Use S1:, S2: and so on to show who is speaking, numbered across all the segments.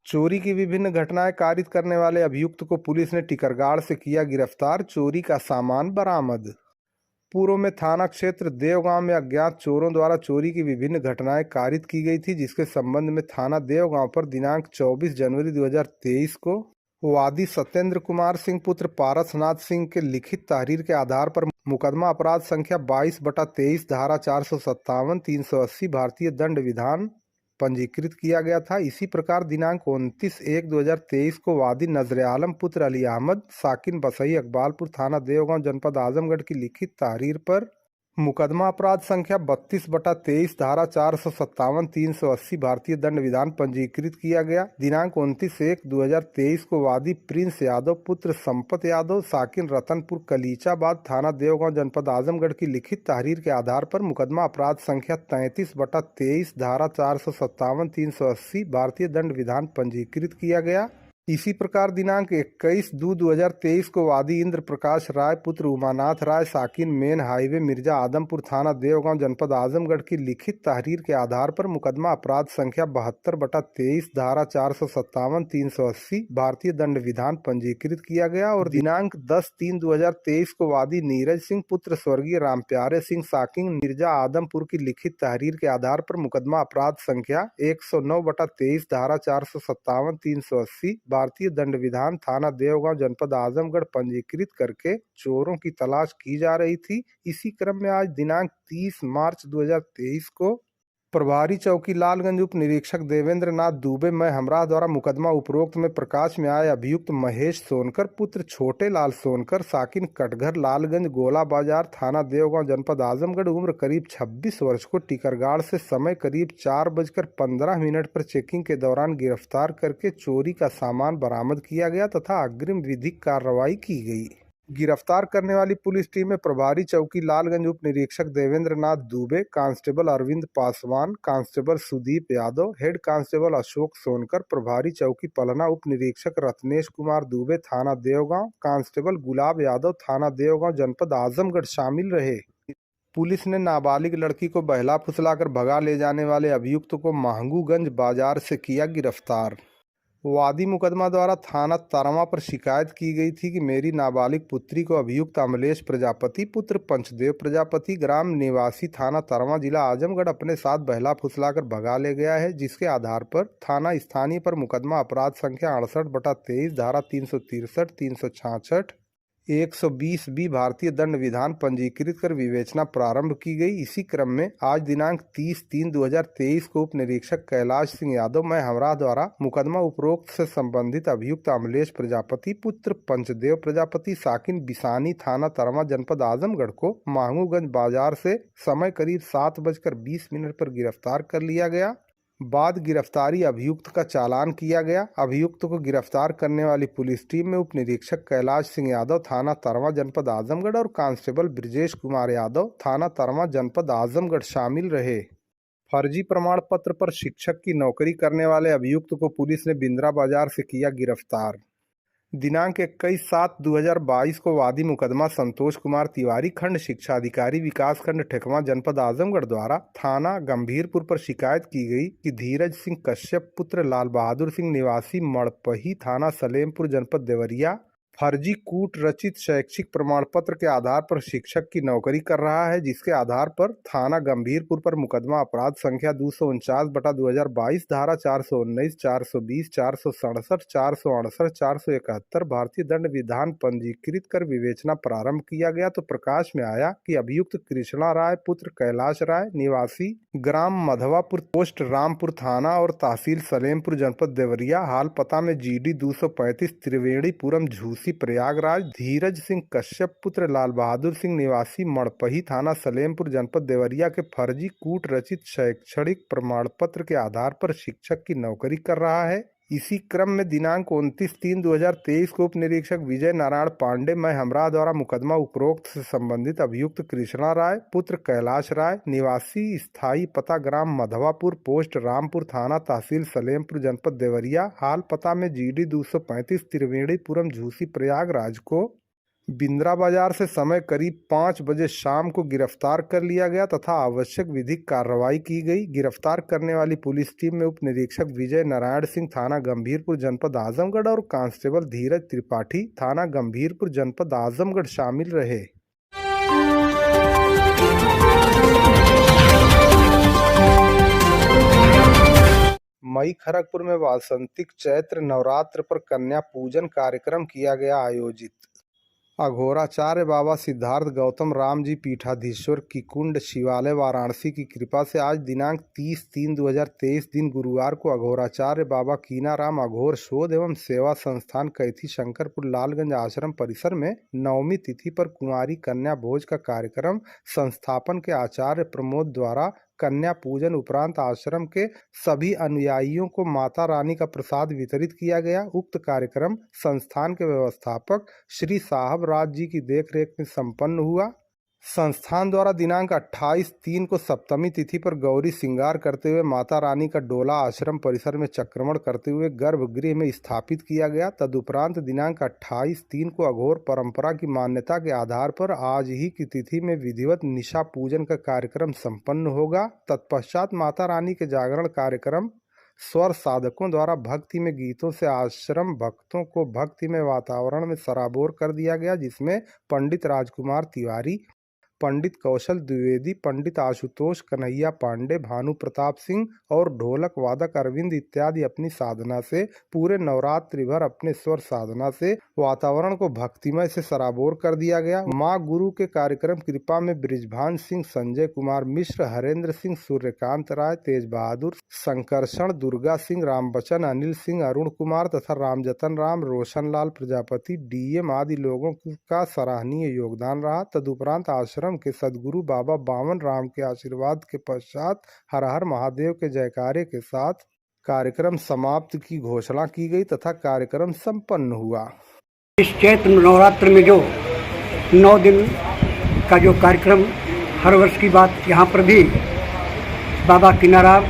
S1: चोरी की विभिन्न घटनाएं कारित करने वाले अभियुक्त को पुलिस ने टिकरगाड़ से किया गिरफ्तार। चोरी का सामान बरामद। पूर्व में थाना क्षेत्र देवगांव में अज्ञात चोरों द्वारा चोरी की विभिन्न घटनाएं कारित की गई थी, जिसके संबंध में थाना देवगांव पर दिनांक 24 जनवरी 2023 को वादी सत्येंद्र कुमार सिंह पुत्र पारसनाथ सिंह के लिखित तहरीर के आधार पर मुकदमा अपराध संख्या 22/23 धारा 457 380 भारतीय दंड विधान पंजीकृत किया गया था। इसी प्रकार दिनांक 29/1/2023 को वादी नजर आलम पुत्र अली अहमद साकिन बसई अकबालपुर थाना देवगांव जनपद आजमगढ़ की लिखित तहरीर पर मुकदमा अपराध संख्या 32/23 धारा 457 380 भारतीय दंड विधान पंजीकृत किया गया। दिनांक 29/1/2023 को वादी प्रिंस यादव पुत्र संपत यादव साकिन रतनपुर कलीचाबाद थाना देवगांव जनपद आजमगढ़ की लिखित तहरीर के आधार पर मुकदमा अपराध संख्या 33/23 धारा 457 380 भारतीय दंड विधान पंजीकृत किया गया। इसी प्रकार दिनांक 21/2/2023 को वादी इंद्र प्रकाश राय पुत्र उमानाथ राय साकिन मेन हाईवे मिर्जा आदमपुर थाना देवगांव जनपद आजमगढ़ की लिखित तहरीर के आधार पर मुकदमा अपराध संख्या 72/23 धारा 457 380 भारतीय दंड विधान पंजीकृत किया गया। और दिनांक 10/3/2023 को वादी नीरज सिंह पुत्र स्वर्गीय रामप्यारे सिंह साकिन मिर्जा आदमपुर की लिखित तहरीर के आधार पर मुकदमा अपराध संख्या 109/23 धारा 457 380 भारतीय दंड विधान थाना देवगांव जनपद आजमगढ़ पंजीकृत करके चोरों की तलाश की जा रही थी। इसी क्रम में आज दिनांक 30 मार्च 2023 को प्रभारी चौकी लालगंज उप निरीक्षक देवेंद्र नाथ दुबे मैं हमरा द्वारा मुकदमा उपरोक्त में प्रकाश में आए अभियुक्त महेश सोनकर पुत्र छोटे लाल सोनकर साकिन कटघर लालगंज गोला बाजार थाना देवगांव जनपद आजमगढ़ उम्र करीब 26 वर्ष को टिकरगाड़ से समय करीब 4:15 पर चेकिंग के दौरान गिरफ्तार करके चोरी का सामान बरामद किया गया तथा अग्रिम विधिक कार्रवाई की गई। गिरफ्तार करने वाली पुलिस टीम में प्रभारी चौकी लालगंज उप निरीक्षक Devendra Nath Dubey, constable Arvind Paswan, constable Sudeep Yadav, head constable Ashok Sonkar, प्रभारी चौकी पलना उप निरीक्षक रत्नेश कुमार दुबे थाना देवगांव, कांस्टेबल गुलाब यादव थाना देवगांव जनपद आजमगढ़ शामिल रहे। पुलिस ने नाबालिग लड़की को बहला फुसलाकर भगा ले जाने वाले अभियुक्त को महंगूगंज बाजार से किया गिरफ्तार। वादी मुकदमा द्वारा थाना तरवा पर शिकायत की गई थी कि मेरी नाबालिग पुत्री को अभियुक्त अमलेश प्रजापति पुत्र पंचदेव प्रजापति ग्राम निवासी थाना तरवा जिला आजमगढ़ अपने साथ बहला फुसलाकर भगा ले गया है, जिसके आधार पर थाना स्थानीय पर मुकदमा अपराध संख्या 68/23 धारा 363 366 120 भारतीय दंड विधान पंजीकृत कर विवेचना प्रारंभ की गई। इसी क्रम में आज दिनांक 30/3/2023 को उप निरीक्षक कैलाश सिंह यादव मैं हमरा द्वारा मुकदमा उपरोक्त से संबंधित अभियुक्त अमलेश प्रजापति पुत्र पंचदेव प्रजापति साकिन बिसानी थाना तरवा जनपद आजमगढ़ को महंगूगंज बाजार से समय करीब 7:20 पर गिरफ्तार कर लिया गया। बाद गिरफ्तारी अभियुक्त का चालान किया गया। अभियुक्त को गिरफ्तार करने वाली पुलिस टीम में उप निरीक्षक कैलाश सिंह यादव थाना तरवा जनपद आजमगढ़ और कांस्टेबल ब्रजेश कुमार यादव थाना तरवा जनपद आजमगढ़ शामिल रहे। फर्जी प्रमाण पत्र पर शिक्षक की नौकरी करने वाले अभियुक्त को पुलिस ने बिंद्रा बाजार से किया गिरफ्तार। दिनांक 21/7/2022 को वादी मुकदमा संतोष कुमार तिवारी खंड शिक्षा अधिकारी विकास खंड ठेकवा जनपद आजमगढ़ द्वारा थाना गंभीरपुर पर शिकायत की गई कि धीरज सिंह कश्यप पुत्र लाल बहादुर सिंह निवासी मड़पही थाना सलेमपुर जनपद देवरिया फर्जी कूट रचित शैक्षिक प्रमाण पत्र के आधार पर शिक्षक की नौकरी कर रहा है, जिसके आधार पर थाना गंभीरपुर पर मुकदमा अपराध संख्या 249/2022 धारा 419 420 467 468 471 भारतीय दंड विधान पंजीकृत कर विवेचना प्रारंभ किया गया तो प्रकाश में आया कि अभियुक्त कृष्णा राय पुत्र कैलाश राय निवासी ग्राम मधवापुर पोस्ट रामपुर थाना और तहसील सलेमपुर जनपद देवरिया हाल पता में GD 235 त्रिवेणीपुरम झूसी प्रयागराज धीरज सिंह कश्यप पुत्र लाल बहादुर सिंह निवासी मड़पही थाना सलेमपुर जनपद देवरिया के फर्जी कूट रचित शैक्षणिक प्रमाण पत्र के आधार पर शिक्षक की नौकरी कर रहा है। इसी क्रम में दिनांक 29/3/2023 को उप निरीक्षक विजय नारायण पांडे मैं हमरा द्वारा मुकदमा उपरोक्त से संबंधित अभियुक्त कृष्णा राय पुत्र कैलाश राय निवासी स्थायी पता ग्राम मधवापुर पोस्ट रामपुर थाना तहसील सलेमपुर जनपद देवरिया हाल पता में GD 235 त्रिवेणीपुरम झूसी प्रयागराज को बिंद्रा बाजार से समय करीब 5 बजे शाम को गिरफ्तार कर लिया गया तथा आवश्यक विधिक कार्रवाई की गई। गिरफ्तार करने वाली पुलिस टीम में उप निरीक्षक विजय नारायण सिंह थाना गंभीरपुर जनपद आजमगढ़ और कांस्टेबल धीरज त्रिपाठी थाना गंभीरपुर जनपद आजमगढ़ शामिल रहे। मई खड़गपुर में वासंतिक चैत्र नवरात्र पर कन्या पूजन कार्यक्रम किया गया आयोजित। अघोराचार्य बाबा सिद्धार्थ गौतम राम जी पीठाधीश्वर की कुंड शिवालय वाराणसी की कृपा से आज दिनांक 30/3/2023 दिन गुरुवार को अघोराचार्य बाबा कीनाराम अघोर शोध एवं सेवा संस्थान कैथी शंकरपुर लालगंज आश्रम परिसर में नवमी तिथि पर कुंवारी कन्या भोज का कार्यक्रम संस्थापन के आचार्य प्रमोद द्वारा कन्या पूजन उपरांत आश्रम के सभी अनुयायियों को माता रानी का प्रसाद वितरित किया गया। उक्त कार्यक्रम संस्थान के व्यवस्थापक श्री साहब राज जी की देखरेख में संपन्न हुआ। संस्थान द्वारा दिनांक 28/3 को सप्तमी तिथि पर गौरी श्रृंगार करते हुए माता रानी का डोला आश्रम परिसर में चक्रमण करते हुए गर्भगृह में स्थापित किया गया। तदुपरांत दिनांक 28/3 को अघोर परंपरा की मान्यता के आधार पर आज ही की तिथि में विधिवत निशा पूजन का कार्यक्रम संपन्न होगा। तत्पश्चात माता रानी के जागरण कार्यक्रम स्वर साधकों द्वारा भक्ति में गीतों से आश्रम भक्तों को भक्ति में वातावरण में सराबोर कर दिया गया, जिसमें पंडित राजकुमार तिवारी, पंडित कौशल द्विवेदी, पंडित आशुतोष कन्हैया पांडे, भानु प्रताप सिंह और ढोलक वादक अरविंद इत्यादि अपनी साधना से पूरे नवरात्रि भर अपने स्वर साधना से वातावरण को भक्तिमय से सराबोर कर दिया गया। माँ गुरु के कार्यक्रम कृपा में ब्रिजभान सिंह, संजय कुमार मिश्र, हरेंद्र सिंह, सूर्यकांत राय, तेज बहादुर, संकर्षण, दुर्गा सिंह, रामबचन, अनिल सिंह, अरुण कुमार तथा रामजतन राम, रोशन लाल प्रजापति, डीएम आदि लोगों का सराहनीय योगदान रहा। तदुपरांत आश्रम के सदगुरु बाबा बामन राम के आशीर्वाद के पश्चात हर हर महादेव के जयकारे के साथ कार्यक्रम समाप्त की घोषणा की गई तथा कार्यक्रम संपन्न हुआ।
S2: इस चैत्र नवरात्र में जो 9 दिन का जो कार्यक्रम हर वर्ष की बात यहाँ पर भी बाबा कीनाराम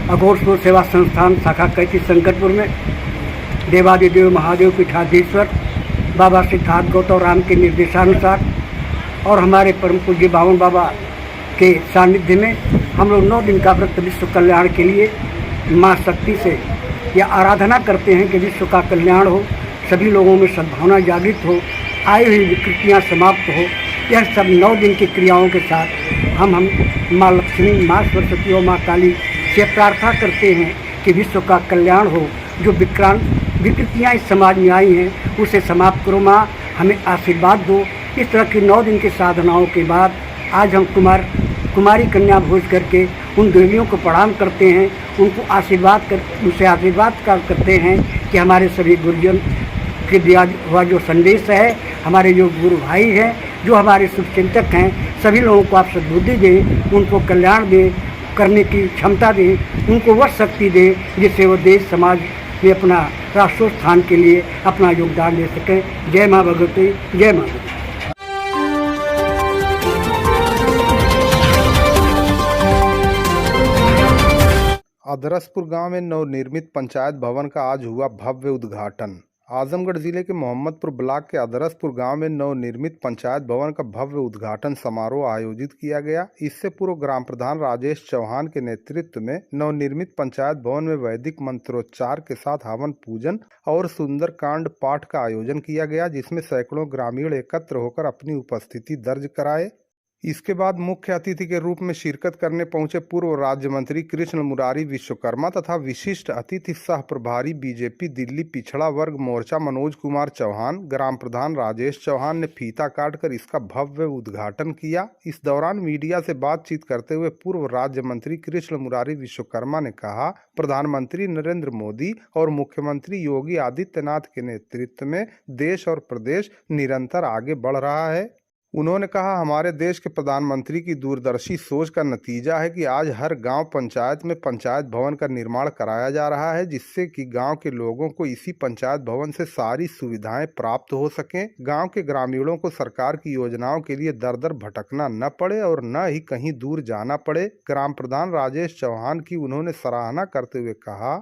S2: अघोर शोध सेवा संस्थान शाखा कैथी शंकरपुर में देवादिदेव महादेव पीठाधीश्वर बाबा सिद्धार्थ गौतम राम के निर्देशानुसार और हमारे परम पूज्य बावन बाबा के सानिध्य में हम लोग 9 दिन का व्रत विश्व कल्याण के लिए माँ शक्ति से यह आराधना करते हैं कि विश्व का कल्याण हो, सभी लोगों में सद्भावना जागृत हो, आई हुई विकृतियाँ समाप्त हो। यह सब 9 दिन की क्रियाओं के साथ हम माँ लक्ष्मी, माँ सरस्वती और माँ काली से प्रार्थना करते हैं कि विश्व का कल्याण हो। जो विकृतियाँ इस समाज में आई हैं उसे समाप्त करो माँ, हमें आशीर्वाद दो। इस तरह की 9 दिन की साधनाओं के बाद आज हम कुमारी कन्या भोज करके उन देवियों को प्रणाम करते हैं, उनको उनसे आशीर्वाद करते हैं कि हमारे सभी गुरुजन के दिया हुआ जो संदेश है, हमारे जो गुरु भाई हैं, जो हमारे शुभचिंतक हैं, सभी लोगों को आप सद्बुद्धि दें, उनको कल्याण दें, करने की क्षमता दें, उनको वह शक्ति दें जिससे वो देश समाज में अपना राष्ट्रोत्थान के लिए अपना योगदान दे सकें। जय माँ भगवती, जय माँ भगवती।
S1: अदरसपुर गांव में नवनिर्मित पंचायत भवन का आज हुआ भव्य उद्घाटन। आजमगढ़ जिले के मोहम्मदपुर ब्लॉक के अदरसपुर गांव में नवनिर्मित पंचायत भवन का भव्य उद्घाटन समारोह आयोजित किया गया। इससे पूर्व ग्राम प्रधान राजेश चौहान के नेतृत्व में नवनिर्मित पंचायत भवन में वैदिक मंत्रोच्चार के साथ हवन पूजन और सुंदरकांड पाठ का आयोजन किया गया, जिसमें सैकड़ों ग्रामीण एकत्र होकर अपनी उपस्थिति दर्ज कराए। इसके बाद मुख्य अतिथि के रूप में शिरकत करने पहुंचे पूर्व राज्य मंत्री कृष्ण मुरारी विश्वकर्मा तथा विशिष्ट अतिथि सह प्रभारी बीजेपी दिल्ली पिछड़ा वर्ग मोर्चा मनोज कुमार चौहान। ग्राम प्रधान राजेश चौहान ने फीता काटकर इसका भव्य उद्घाटन किया। इस दौरान मीडिया से बातचीत करते हुए पूर्व राज्य मंत्री कृष्ण मुरारी विश्वकर्मा ने कहा, प्रधानमंत्री नरेंद्र मोदी और मुख्यमंत्री योगी आदित्यनाथ के नेतृत्व में देश और प्रदेश निरंतर आगे बढ़ रहा है। उन्होंने कहा, हमारे देश के प्रधानमंत्री की दूरदर्शी सोच का नतीजा है कि आज हर गांव पंचायत में पंचायत भवन का निर्माण कराया जा रहा है, जिससे कि गांव के लोगों को इसी पंचायत भवन से सारी सुविधाएं प्राप्त हो सकें। गांव के ग्रामीणों को सरकार की योजनाओं के लिए दर दर भटकना न पड़े और न ही कहीं दूर जाना पड़े। ग्राम प्रधान राजेश चौहान की उन्होंने सराहना करते हुए कहा,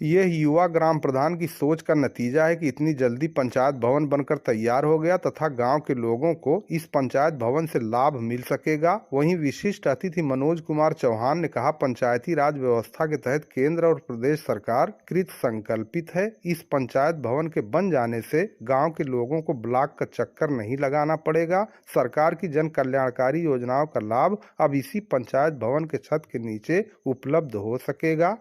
S1: यह युवा ग्राम प्रधान की सोच का नतीजा है कि इतनी जल्दी पंचायत भवन बनकर तैयार हो गया तथा गांव के लोगों को इस पंचायत भवन से लाभ मिल सकेगा। वहीं विशिष्ट अतिथि मनोज कुमार चौहान ने कहा, पंचायती राज व्यवस्था के तहत केंद्र और प्रदेश सरकार कृत संकल्पित है। इस पंचायत भवन के बन जाने से गाँव के लोगों को ब्लॉक का चक्कर नहीं लगाना पड़ेगा। सरकार की जन कल्याणकारी योजनाओं का लाभ अब इसी पंचायत भवन के छत के नीचे उपलब्ध हो सकेगा।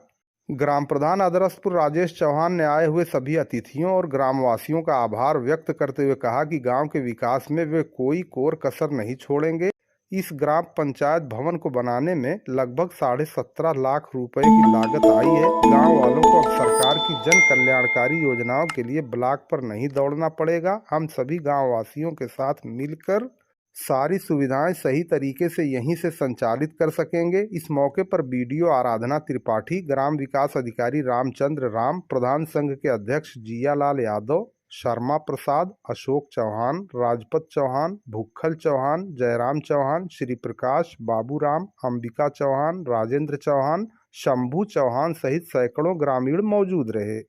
S1: ग्राम प्रधान अदरसपुर राजेश चौहान ने आए हुए सभी अतिथियों और ग्रामवासियों का आभार व्यक्त करते हुए कहा कि गांव के विकास में वे कोई कोर कसर नहीं छोड़ेंगे। इस ग्राम पंचायत भवन को बनाने में लगभग 17.5 लाख रुपए की लागत आई है। गांव वालों को अब सरकार की जन कल्याणकारी योजनाओं के लिए ब्लॉक पर नहीं दौड़ना पड़ेगा। हम सभी गाँव वासियों के साथ मिलकर सारी सुविधाएं सही तरीके से यहीं से संचालित कर सकेंगे। इस मौके पर बीडीओ आराधना त्रिपाठी, ग्राम विकास अधिकारी रामचंद्र राम, प्रधान संघ के अध्यक्ष जियालाल यादव, शर्मा प्रसाद, अशोक चौहान, राजपत चौहान, भुक्खल चौहान, जयराम चौहान, श्री प्रकाश, बाबूराम, अंबिका चौहान, राजेंद्र चौहान, शंभू चौहान सहित सैकड़ों ग्रामीण मौजूद रहे।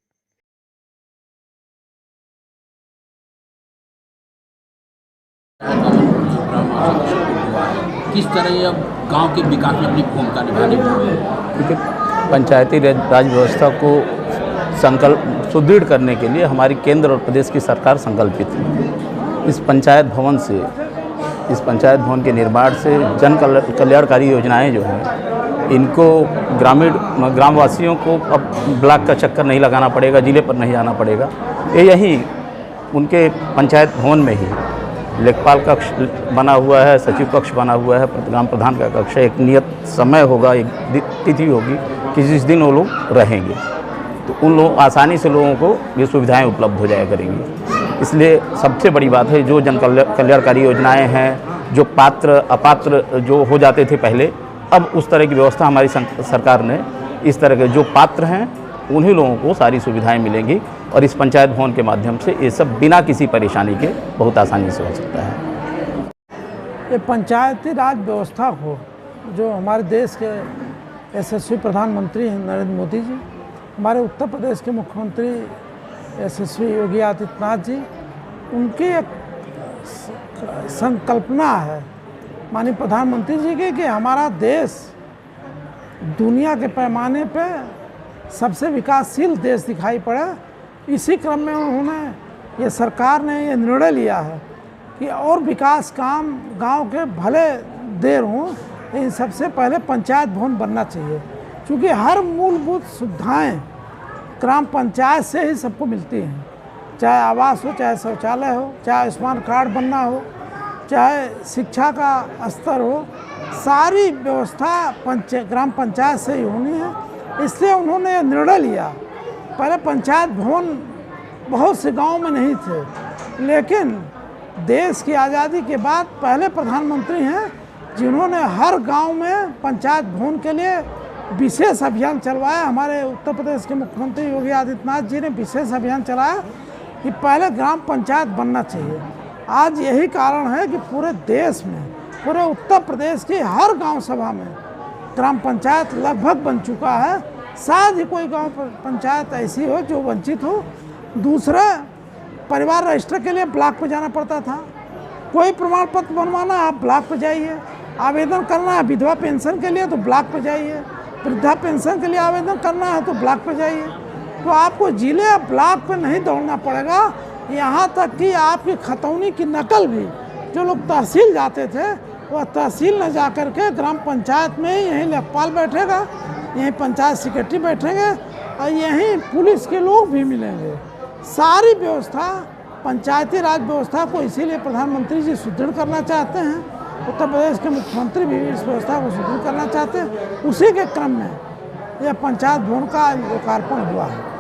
S3: किस तरह ये गांव के विकास में अपनी भूमिका निभाने
S4: क्योंकि पंचायती राज व्यवस्था को सुदृढ़ करने के लिए हमारी केंद्र और प्रदेश की सरकार संकल्पित है। इस पंचायत भवन के निर्माण से जन कल्याणकारी योजनाएं जो हैं इनको ग्रामवासियों को अब ब्लॉक का चक्कर नहीं लगाना पड़ेगा, जिले पर नहीं जाना पड़ेगा। ये यहीं उनके पंचायत भवन में ही लेखपाल कक्ष बना हुआ है, सचिव कक्ष बना हुआ है, ग्राम प्रधान का कक्ष है। एक नियत समय होगा, एक तिथि होगी कि जिस दिन वो लोग रहेंगे तो उन लोग आसानी से लोगों को ये सुविधाएं उपलब्ध हो जाया करेंगी। इसलिए सबसे बड़ी बात है जो जन कल्याणकारी योजनाएं हैं, जो पात्र अपात्र जो हो जाते थे पहले, अब उस तरह की व्यवस्था हमारी सरकार ने, इस तरह के जो पात्र हैं उन्हीं लोगों को सारी सुविधाएं मिलेंगी और इस पंचायत भवन के माध्यम से ये सब बिना किसी परेशानी के बहुत आसानी से हो सकता है।
S5: ये पंचायती राज व्यवस्था को जो हमारे देश के यशस्वी प्रधानमंत्री हैं नरेंद्र मोदी जी, हमारे उत्तर प्रदेश के मुख्यमंत्री यशस्वी योगी आदित्यनाथ जी, उनकी एक संकल्पना है माननीय प्रधानमंत्री जी की कि हमारा देश दुनिया के पैमाने पे सबसे विकासशील देश दिखाई पड़े। इसी क्रम में उन्होंने, ये सरकार ने ये निर्णय लिया है कि और विकास काम गांव के भले देर हों, लेकिन सबसे पहले पंचायत भवन बनना चाहिए, क्योंकि हर मूलभूत सुविधाएं ग्राम पंचायत से ही सबको मिलती हैं। चाहे आवास हो, चाहे शौचालय हो, चाहे आयुष्मान कार्ड बनना हो, चाहे शिक्षा का स्तर हो, सारी व्यवस्था ग्राम पंचायत से ही होनी है। इसलिए उन्होंने निर्णय लिया। पहले पंचायत भवन बहुत से गांव में नहीं थे, लेकिन देश की आज़ादी के बाद पहले प्रधानमंत्री हैं जिन्होंने हर गांव में पंचायत भवन के लिए विशेष अभियान चलवाया। हमारे उत्तर प्रदेश के मुख्यमंत्री योगी आदित्यनाथ जी ने विशेष अभियान चलाया कि पहले ग्राम पंचायत बनना चाहिए। आज यही कारण है कि पूरे देश में, पूरे उत्तर प्रदेश की हर गांव सभा में ग्राम पंचायत लगभग बन चुका है। शायद ही कोई गांव पंचायत ऐसी हो जो वंचित हो। दूसरा, परिवार रजिस्टर के लिए ब्लॉक पे जाना पड़ता था। कोई प्रमाण पत्र बनवाना, आप ब्लॉक पे जाइए। आवेदन करना है विधवा पेंशन के लिए तो ब्लॉक पे जाइए। वृद्धा पेंशन के लिए आवेदन करना है तो ब्लॉक पे जाइए। तो आपको जिले या ब्लॉक पे नहीं दौड़ना पड़ेगा। यहाँ तक कि आपकी खतौनी की नकल भी, जो लोग तहसील जाते थे, वह तहसील न जा कर के ग्राम पंचायत में ही यहीं लेखपाल बैठेगा, यहीं पंचायत सेक्रेटरी बैठेंगे और यहीं पुलिस के लोग भी मिलेंगे। सारी व्यवस्था, पंचायती राज व्यवस्था को इसीलिए प्रधानमंत्री जी सुदृढ़ करना चाहते हैं। उत्तर प्रदेश के मुख्यमंत्री भी इस व्यवस्था को सुदृढ़ करना चाहते हैं। उसी के क्रम में यह पंचायत भवन का लोकार्पण हुआ है।